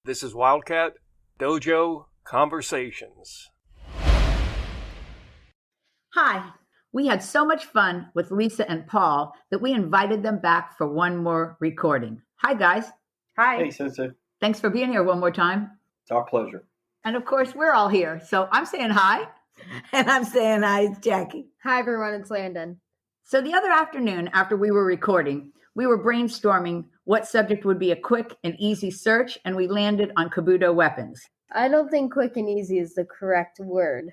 This is Wildcat Dojo Conversations. Hi. We had so much fun with Lisa and Paul that we invited them back for one more recording. Hi, guys. Hi. Hey, Sensei. Thanks for being here one more time. It's our pleasure. And of course, we're all here. So I'm saying hi. And I'm saying hi, it's Jackie. Hi, everyone. It's Landon. So the other afternoon, after we were recording, we were brainstorming what subject would be a quick and easy search, and we landed on Kobudo weapons. I don't think quick and easy is the correct word.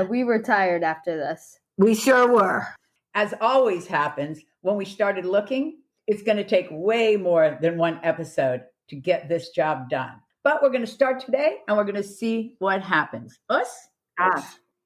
We were tired after this. We sure were. As always happens, when we started looking, it's going to take way more than one episode to get this job done. But we're going to start today, and we're going to see what happens. Us?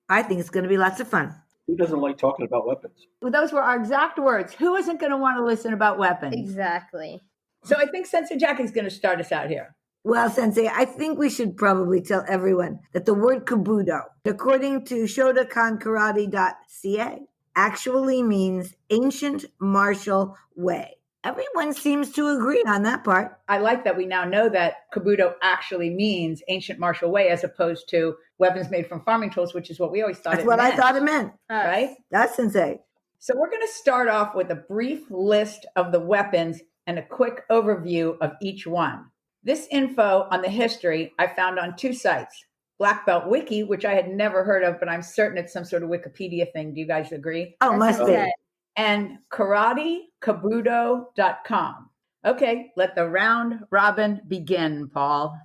I think it's going to be lots of fun. Who doesn't like talking about weapons? Well, those were our exact words. Who isn't going to want to listen about weapons? Exactly. So I think Sensei Jackie's going to start us out here. Well, Sensei, I think we should probably tell everyone that the word Kobudo, according to shotokankarate.ca, actually means ancient martial way. Everyone seems to agree on that part. I like that we now know that Kobudo actually means ancient martial way as opposed to weapons made from farming tools, which is what we always thought That's it what meant. I thought it meant. Right? That's Sensei. So we're going to start off with a brief list of the weapons and a quick overview of each one. This info on the history I found on two sites. Black Belt Wiki, which I had never heard of, but I'm certain it's some sort of Wikipedia thing. Do you guys agree? Oh, must be. And karatekobudo.com. Okay, let the round robin begin, Paul.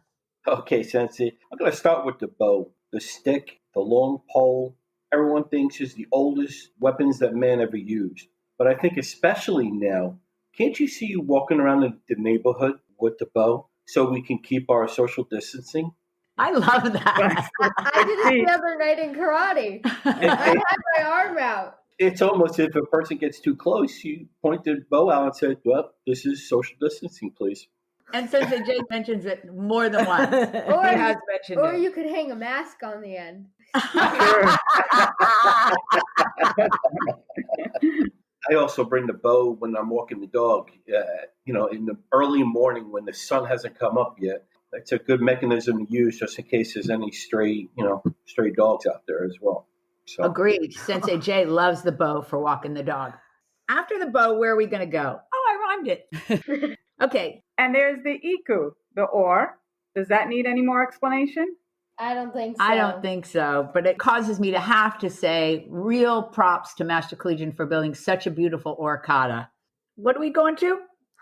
Okay, Sensei. I'm going to start with the bow, the stick, the long pole. Everyone thinks is the oldest weapons that man ever used. But I think especially now, can't you see you walking around the neighborhood with the bow so we can keep our social distancing? I love that. I did it the other night in karate. I had my arm out. It's almost if a person gets too close, you point the bow out and say, well, this is social distancing, please. And Sensei Jay mentions it more than once. He has mentioned Or it. you could hang a mask on the end. I also bring the bow when I'm walking the dog, in the early morning when the sun hasn't come up yet. It's a good mechanism to use just in case there's any stray dogs out there as well. So. Agreed. Sensei Jay loves the bow for walking the dog. After the bow, where are we going to go? Oh, I rhymed it. Okay. And there's the iku, the oar. Does that need any more explanation? I don't think so. I don't think so, but it causes me to have to say real props to Master Collegian for building such a beautiful oar kata. What are we going to?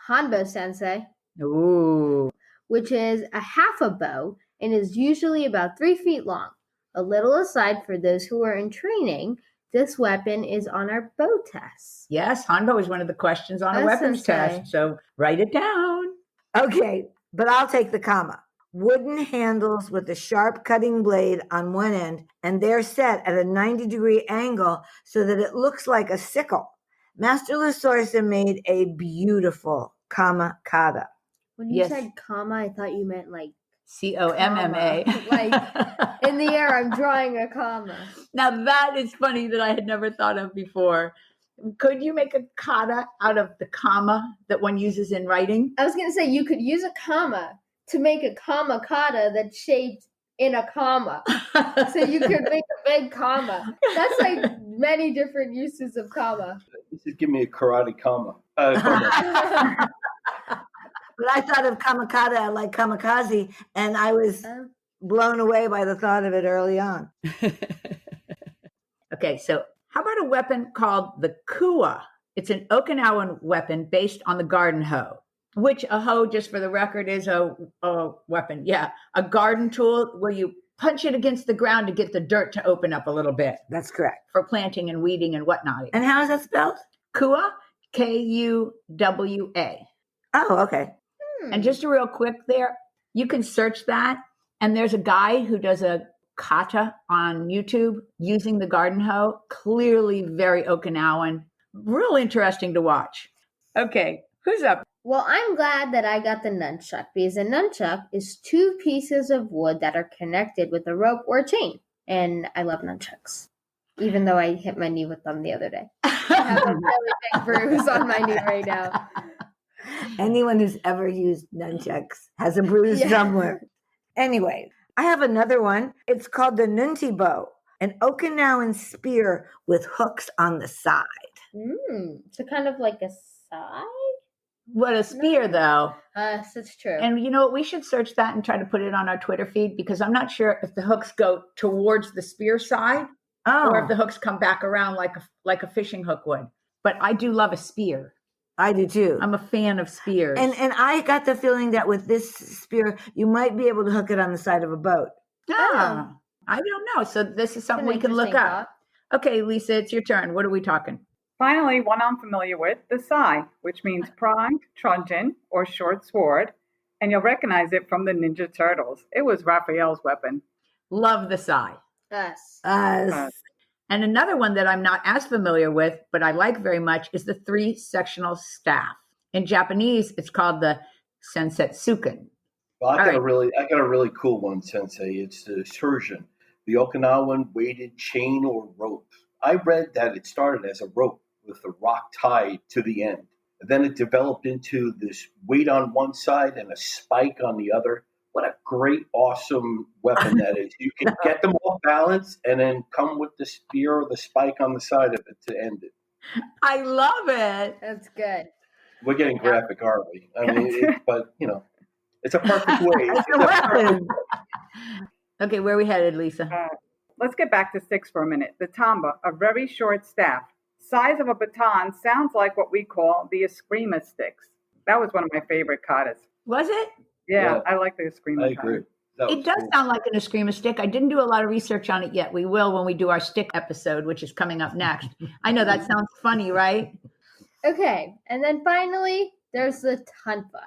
Hanbo sensei, Ooh. which is a half a bow and is usually about 3 feet long. A little aside for those who are in training, this weapon is on our bow tests. Yes, Hanbo is one of the questions on a That's weapons Sensei. test, so write it down. Okay, but I'll take the kama. Wooden handles with a sharp cutting blade on one end, and they're set at a 90-degree angle so that it looks like a sickle. Master Lasorsa made a beautiful kama kata. When you Yes. said comma, I thought you meant like COMMA. comma. Like in the air, I'm drawing a comma. Now that is funny that I had never thought of before. Could you make a kata out of the comma that one uses in writing? I was going to say you could use a comma to make a comma kata that's shaped in a comma. So you could make a big comma. That's like many different uses of comma. This is give me a karate comma. But I thought of kamakata like kamikaze, and I was blown away by the thought of it early on. Okay, so how about a weapon called the kua? It's an Okinawan weapon based on the garden hoe, which a hoe, just for the record, is a weapon. Yeah, a garden tool where you punch it against the ground to get the dirt to open up a little bit That's correct. for planting and weeding and whatnot. And how is that spelled? Kua, Kuwa. Oh, okay. And just a real quick there, you can search that. And there's a guy who does a kata on YouTube using the garden hoe. Clearly very Okinawan. Real interesting to watch. Okay, who's up? Well, I'm glad that I got the nunchuck because a nunchuck is 2 pieces of wood that are connected with a rope or a chain. And I love nunchucks, even though I hit my knee with them the other day. I have a really big bruise on my knee right now. Anyone who's ever used nunchucks has a bruise somewhere. Anyway, I have another one. It's called the Nunti bow, an Okinawan spear with hooks on the side. So kind of like a side? What a spear, though. That's true. And you know what? We should search that and try to put it on our Twitter feed because I'm not sure if the hooks go towards the spear side or if the hooks come back around like a fishing hook would. But I do love a spear. I do too. I'm a fan of spears. And I got the feeling that with this spear, you might be able to hook it on the side of a boat. I don't know. So this is something we can look up. Okay, Lisa, it's your turn. What are we talking? Finally, one I'm familiar with, the sai, which means pride, truncheon, or short sword, and you'll recognize it from the Ninja Turtles. It was Raphael's weapon. Love the sai. Us. And another one that I'm not as familiar with, but I like very much, is the 3-sectional staff. In Japanese, it's called the sensetsuken. Well, I got a really cool one, Sensei. It's the surgeon, the Okinawan weighted chain or rope. I read that it started as a rope with a rock tied to the end. And then it developed into this weight on one side and a spike on the other. What a great, awesome weapon that is. You can get them off balance and then come with the spear or the spike on the side of it to end it. I love it. That's good. We're getting graphic, aren't we? I mean, but, it's a perfect way. It's a weapon. Okay, where are we headed, Lisa? Let's get back to sticks for a minute. The tamba, a very short staff. Size of a baton, sounds like what we call the eskrima sticks. That was one of my favorite katas. Was it? Yeah, I like the eskrima. I agree. It does sound like an eskrima stick. I didn't do a lot of research on it yet. We will when we do our stick episode, which is coming up next. I know that sounds funny, right? Okay, and then finally, there's the tonfa.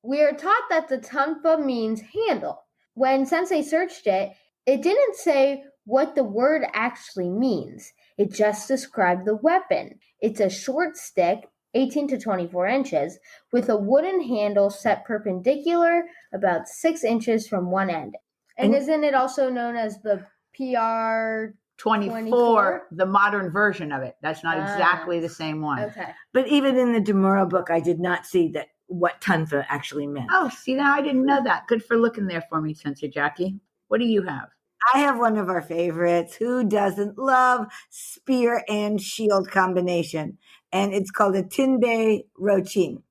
We are taught that the tonfa means handle. When Sensei searched it, it didn't say what the word actually means. It just described the weapon. It's a short stick, 18 to 24 inches, with a wooden handle set perpendicular about 6 inches from one end. And isn't it also known as the PR 24, the modern version of it? That's not exactly the same one. Okay. But even in the Demura book, I did not see that what tonfa actually meant. Oh, see, now I didn't know that. Good for looking there for me, Sensei Jackie. What do you have? I have one of our favorites. Who doesn't love spear and shield combination? And it's called a Tinbei Rochin.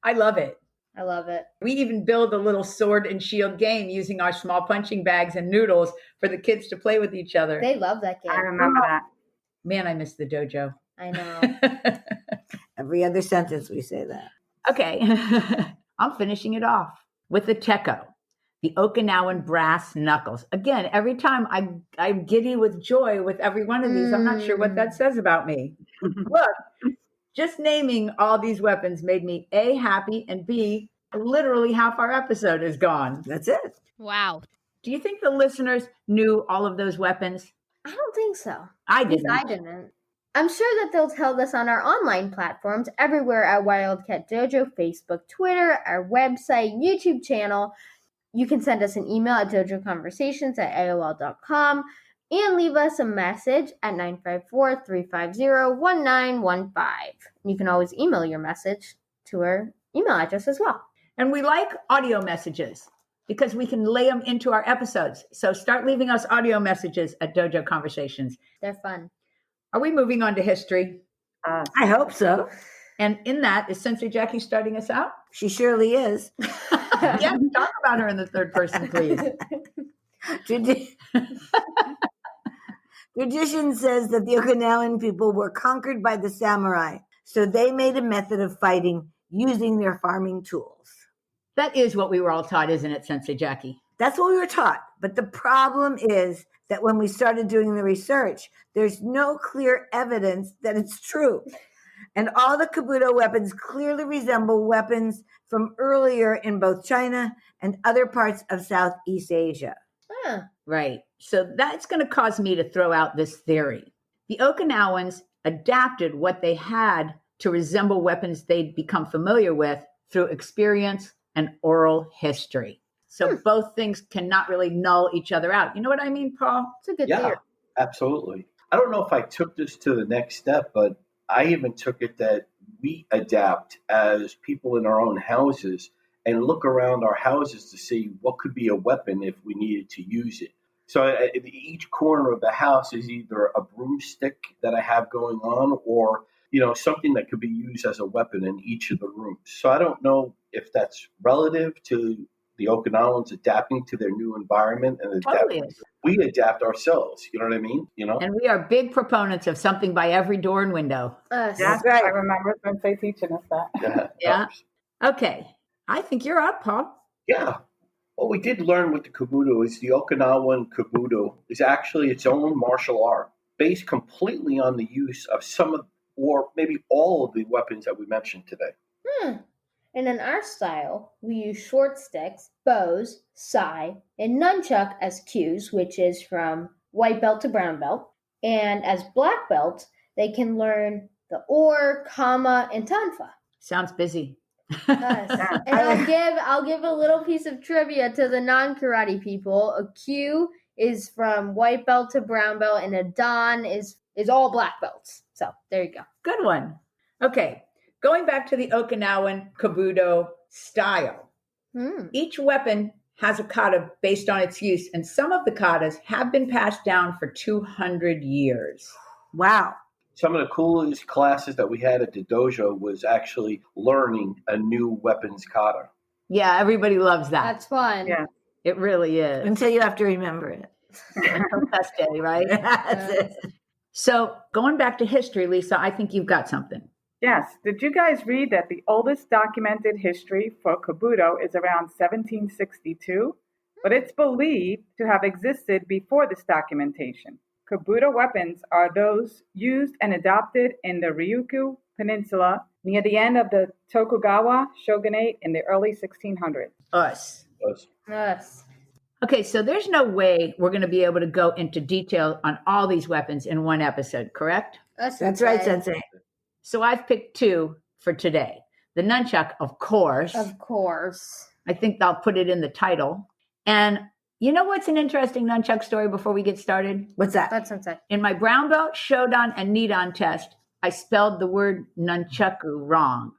I love it. I love it. We even build a little sword and shield game using our small punching bags and noodles for the kids to play with each other. They love that game. I remember that. Man, I miss the dojo. I know. Every other sentence we say that. Okay, I'm finishing it off with the Teko, the Okinawan brass knuckles. Again, every time I'm giddy with joy with every one of these. I'm not sure what that says about me. Look, just naming all these weapons made me A, happy, and B, literally half our episode is gone. That's it. Wow. Do you think the listeners knew all of those weapons? I don't think so. I At least didn't. I didn't. I'm sure that they'll tell us on our online platforms everywhere at Wildcat Dojo, Facebook, Twitter, our website, YouTube channel. You can send us an email at dojoconversations@aol.com and leave us a message at 954-350-1915. You can always email your message to our email address as well. And we like audio messages because we can lay them into our episodes. So start leaving us audio messages at Dojo Conversations. They're fun. Are we moving on to history? I hope so. And in that, is Sensei Jackie starting us out? She surely is. Yeah, talk about her in the third person, please. Tradition says that the Okinawan people were conquered by the samurai, so they made a method of fighting using their farming tools. That is what we were all taught, isn't it, Sensei Jackie? That's what we were taught. But the problem is that when we started doing the research, there's no clear evidence that it's true. And all the Kobudo weapons clearly resemble weapons from earlier in both China and other parts of Southeast Asia. Right. So that's going to cause me to throw out this theory. The Okinawans adapted what they had to resemble weapons they'd become familiar with through experience and oral history. So both things cannot really null each other out. You know what I mean, Paul? It's a good Yeah, theory. absolutely. I don't know if I took this to the next step, but I even took it that we adapt as people in our own houses and look around our houses to see what could be a weapon if we needed to use it. So each corner of the house is either a broomstick that I have going on, or something that could be used as a weapon in each of the rooms. So I don't know if that's relative to the Okinawans adapting to their new environment and Totally is. we adapt ourselves. You know what I mean? And we are big proponents of something by every door and window. Us. Yes, right. I remember Sensei teaching us that. Yeah. Okay. I think you're up, Paul. Yeah. What we did learn with the Kobudo is the Okinawan Kobudo is actually its own martial art based completely on the use of some of, or maybe all of the weapons that we mentioned today. And in our style, we use short sticks, bows, sai, and nunchuck as cues, which is from white belt to brown belt. And as black belts, they can learn the or, kama, and tonfa. Sounds busy. Us. And I'll give a little piece of trivia to the non-karate people. A cue is from white belt to brown belt, and a dan is all black belts. So there you go. Good one. Okay. Going back to the Okinawan Kobudo style. Each weapon has a kata based on its use, and some of the katas have been passed down for 200 years. Wow. Some of the coolest classes that we had at the dojo was actually learning a new weapons kata. Yeah, everybody loves that. That's fun. Yeah. It really is. Until you have to remember it. Until test day, right? That's it. So going back to history, Lisa, I think you've got something. Yes. Did you guys read that the oldest documented history for Kobudo is around 1762? But it's believed to have existed before this documentation. Kobudo weapons are those used and adopted in the Ryukyu Peninsula near the end of the Tokugawa shogunate in the early 1600s. Us. Us. Okay, so there's no way we're going to be able to go into detail on all these weapons in one episode, correct? Us. That's right, Sensei. So I've picked two for today. The nunchuck, of course. Of course. I think I'll put it in the title. And you know what's an interesting nunchuck story before we get started? What's that? That's insane. In my brown belt, shodan, and nidan test, I spelled the word nunchaku wrong.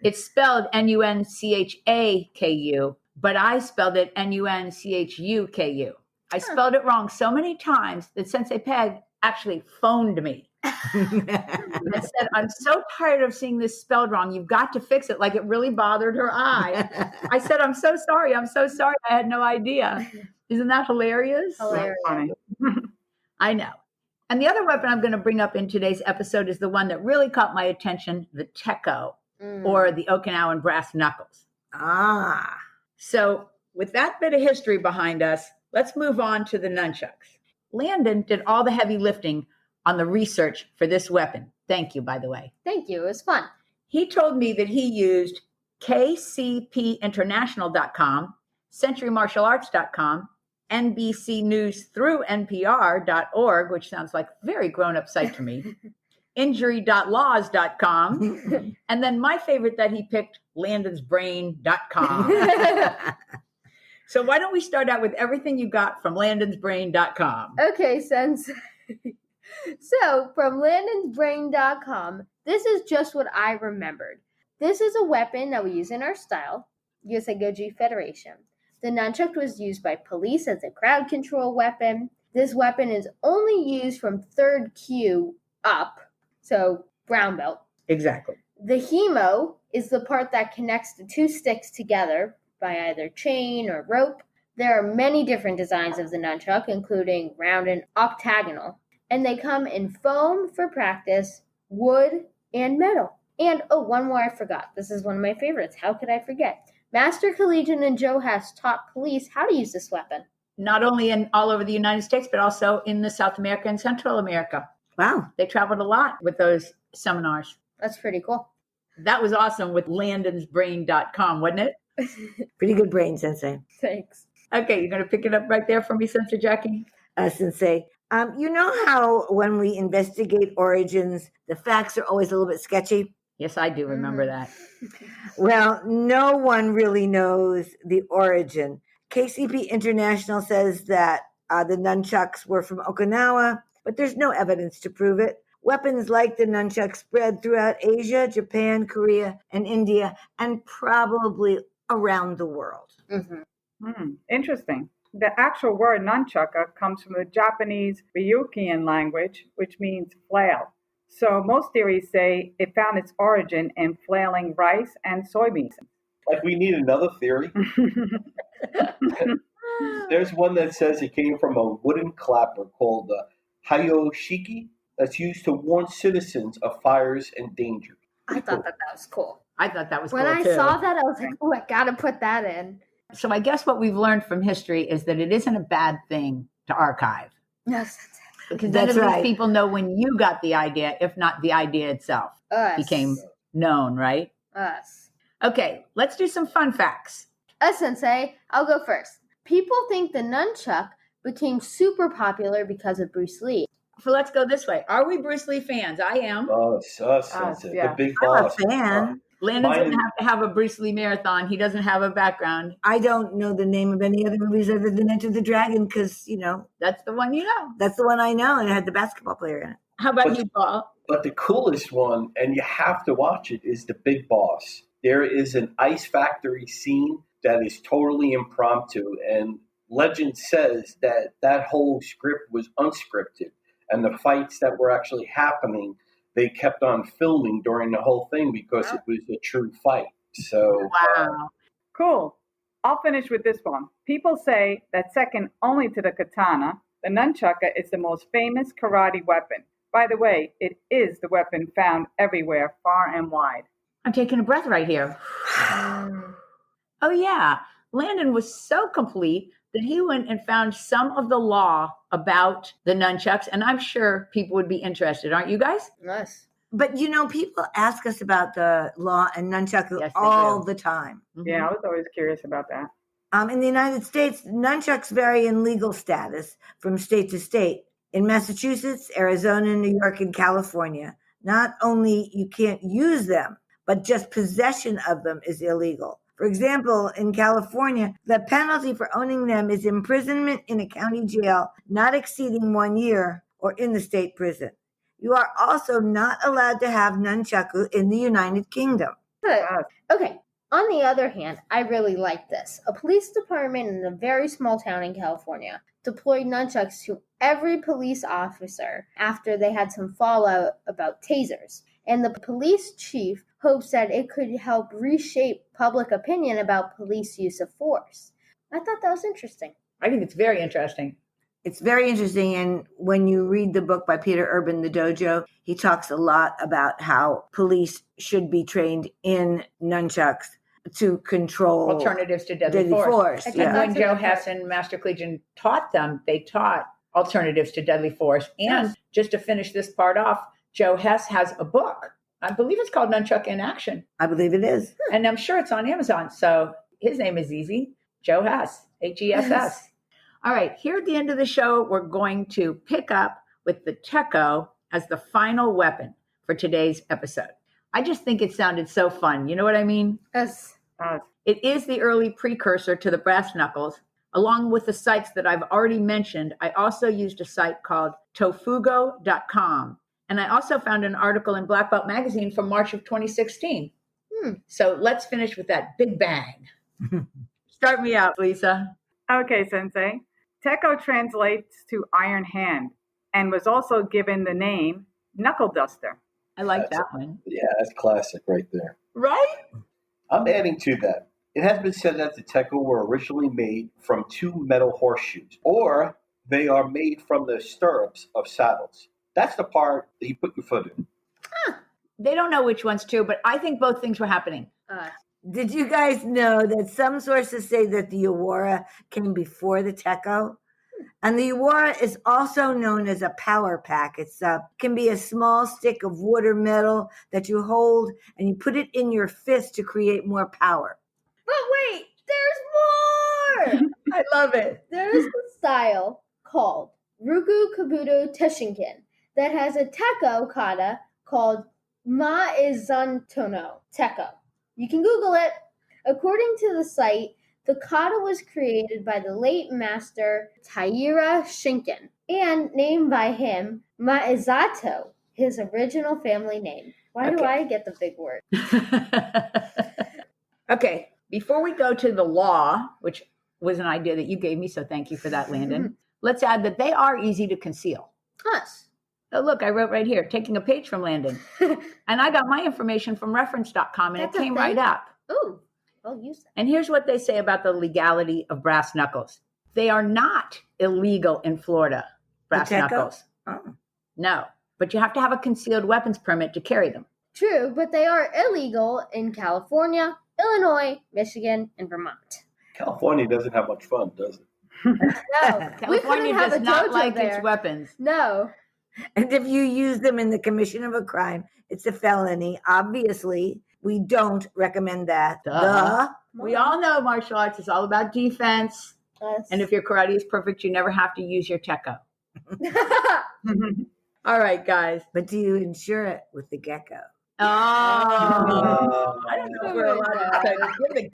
It's spelled Nunchaku, but I spelled it Nunchuku. I spelled it wrong so many times that Sensei Peg actually phoned me and said, I'm so tired of seeing this spelled wrong. You've got to fix it. Like it really bothered her eye. I said, I'm so sorry. I'm so sorry. I had no idea. Isn't that hilarious? Hilarious. Funny. I know. And the other weapon I'm going to bring up in today's episode is the one that really caught my attention, the teko, or the Okinawan brass knuckles. Ah. So with that bit of history behind us, let's move on to the nunchucks. Landon did all the heavy lifting on the research for this weapon. Thank you, by the way. Thank you. It was fun. He told me that he used kcpinternational.com, centurymartialarts.com, NBC News through NPR.org, which sounds like a very grown-up site to me, injury.laws.com, and then my favorite that he picked, landonsbrain.com. So why don't we start out with everything you got from landonsbrain.com? Okay, Sensei. So, from landonsbrain.com, this is just what I remembered. This is a weapon that we use in our style, Yosegoji Federation. The nunchuck was used by police as a crowd control weapon. This weapon is only used from third cue up, so brown belt. Exactly. The hemo is the part that connects the two sticks together by either chain or rope. There are many different designs of the nunchuck, including round and octagonal, and they come in foam for practice, wood, and metal. And, oh, one more I forgot. This is one of my favorites. How could I forget? Master Collegian and Joe has taught police how to use this weapon. Not only in all over the United States, but also in the South America and Central America. Wow. They traveled a lot with those seminars. That's pretty cool. That was awesome with landonsbrain.com, wasn't it? Pretty good brain, Sensei. Thanks. Okay, you're going to pick it up right there for me, Sensei Jackie? Sensei. You know how when we investigate origins, the facts are always a little bit sketchy? Yes, I do remember that. Well, no one really knows the origin. KCP International says that the nunchucks were from Okinawa, but there's no evidence to prove it. Weapons like the nunchuck spread throughout Asia, Japan, Korea, and India, and probably around the world. Interesting. The actual word nunchaka comes from the Japanese Ryukyuan language, which means flail. So most theories say it found its origin in flailing rice and soybeans. Like we need another theory. There's one that says it came from a wooden clapper called the hayoshiki that's used to warn citizens of fires and danger. I thought that was cool. I thought that was When cool I too. saw that, I was like, oh, I gotta put that in. So I guess what we've learned from history is that it isn't a bad thing to archive. Yes, Because then That's at least right. people know when you got the idea, if not the idea itself us. became known, right? Us. Okay, let's do some fun facts. Sensei, I'll go first. People think the nunchuck became super popular because of Bruce Lee. So let's go this way. Are we Bruce Lee fans? I am. Us, yeah. the big I'm a boss. fan. Landon's Mine going to have to have a Bruce Lee marathon. He doesn't have a background. I don't know the name of any other movies other than Enter the Dragon because, That's the one you know. that's the one I know, and it had the basketball player in it. How about But- you, Paul? But the coolest one, and you have to watch it, is the big boss. There is an ice factory scene that is totally impromptu, and legend says that that whole script was unscripted, and the fights that were actually happening, they kept on filming during the whole thing because it was a true fight. So, Wow. Cool. I'll finish with this one. People say that second only to the katana, the nunchaka is the most famous karate weapon. By the way, it is the weapon found everywhere, far and wide. I'm taking a breath right here. Oh, yeah. Landon was so complete that he went and found some of the law about the nunchucks, and I'm sure people would be interested. Aren't you guys? Yes. But people ask us about the law and nunchaku Yes, they all do. the time. Yeah, I was always curious about that. In the United States, nunchucks vary in legal status from state to state. In Massachusetts, Arizona, New York, and California, not only you can't use them, but just possession of them is illegal. For example, in California, the penalty for owning them is imprisonment in a county jail not exceeding 1 year or in the state prison. You are also not allowed to have nunchaku in the United Kingdom. Okay. On the other hand, I really like this. A police department in a very small town in California deployed nunchucks to every police officer after they had some fallout about tasers. And the police chief hopes that it could help reshape public opinion about police use of force. I thought that was interesting. I think it's very interesting. It's very interesting. And when you read the book by Peter Urban, The Dojo, he talks a lot about how police should be trained in nunchucks to control Alternatives to deadly deadly force. And Yeah. when Joe Hess and Master Collegian taught them, they taught alternatives to deadly force. And Yes. just to finish this part off, Joe Hess has a book. I believe it's called Nunchuck in Action. I believe it is. And I'm sure it's on Amazon. So his name is easy. Joe Hess, Hess. All right, here at the end of the show, we're going to pick up with the Tekko as the final weapon for today's episode. I just think it sounded so fun. You know what I mean? Yes. It is the early precursor to the brass knuckles. Along with the sites that I've already mentioned, I also used a site called tofugo.com. And I also found an article in Black Belt Magazine from March of 2016. So let's finish with that big bang. Start me out, Lisa. Okay, Sensei. Tekko translates to iron hand and was also given the name knuckle duster. I like that one. yeah, that's classic right there. Right? I'm adding to that. It has been said that the Tekko were originally made from two metal horseshoes, or they are made from the stirrups of saddles. That's the part that you put your foot in. They don't know which one's true, but I think both things were happening. Did you guys know that some sources say that the Yawara came before the Tekko? And the Yawara is also known as a power pack. It can be a small stick of wood or metal that you hold and you put it in your fist to create more power. But wait, there's more! I love it. There's a style called Ruku Kobudo Teshinkin that has a Tekko kata called Maizantono Tekko. You can Google it. According to the site, the kata was created by the late master Taira Shinken and named by him Maizato His original family name. Why do Okay. I get the big word? Okay, before we go to the law, which was an idea that you gave me, so thank you for that, Landon. Let's add that they are easy to conceal. Us. Oh, look, I wrote right here, taking a page from Landon. And I got my information from reference.com, and That's it a came thing? right up. Ooh, I'll use that. And here's what they say about the legality of brass knuckles. They are not illegal in Florida, brass Pacheco? knuckles. Oh. No, but you have to have a concealed weapons permit to carry them. True, but they are illegal in California, Illinois, Michigan, and Vermont. California doesn't have much fun, does it? No, we California couldn't have does a not dojo like there. its weapons. No. And if you use them in the commission of a crime, it's a felony. Obviously, we don't recommend that. Duh. We all know martial arts is all about defense. Us. And if your karate is perfect, you never have to use your techo. All right, guys. But do you insure it with the gecko? Oh, I don't know if we're allowed to give it.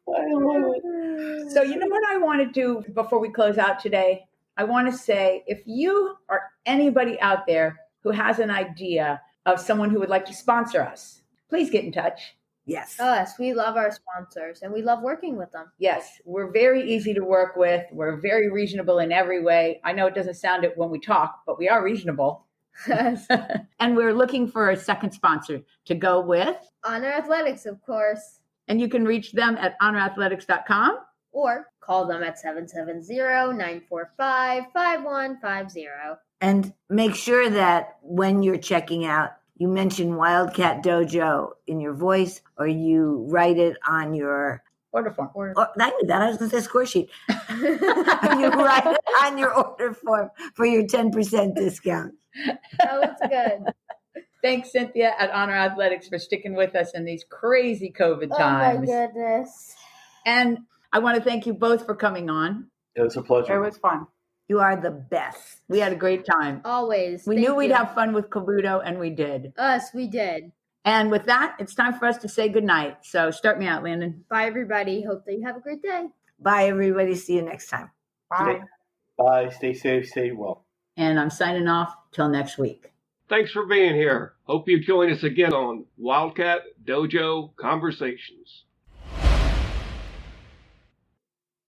I love it. So, you know what I want to do before we close out today? I want to say if you or anybody out there who has an idea of someone who would like to sponsor us, please get in touch. Yes. Us. We love our sponsors and we love working with them. Yes, we're very easy to work with. We're very reasonable in every way. I know it doesn't sound it when we talk, but we are reasonable. Us. And we're looking for a second sponsor to go with. Honor Athletics, of course. And you can reach them at honorathletics.com. Or call them at 770-945-5150. And make sure that when you're checking out, you mention Wildcat Dojo in your voice, or you write it on your Order form. I knew that. I was going to say score sheet. You write it on your order form for your 10% discount. That was good. Thanks, Cynthia at Honor Athletics, for sticking with us in these crazy COVID Oh times. my goodness. And I want to thank you both for coming on. It was a pleasure. It was fun. You are the best. We had a great time. Always. We Thank knew we'd you. have fun with Kobudo, and we did. Us, we did. And with that, it's time for us to say goodnight. So start me out, Landon. Bye, everybody. Hope that you have a great day. Bye, everybody. See you next time. Bye. Bye. Stay safe. Stay well. And I'm signing off till next week. Thanks for being here. Hope you join us again on Wildcat Dojo Conversations.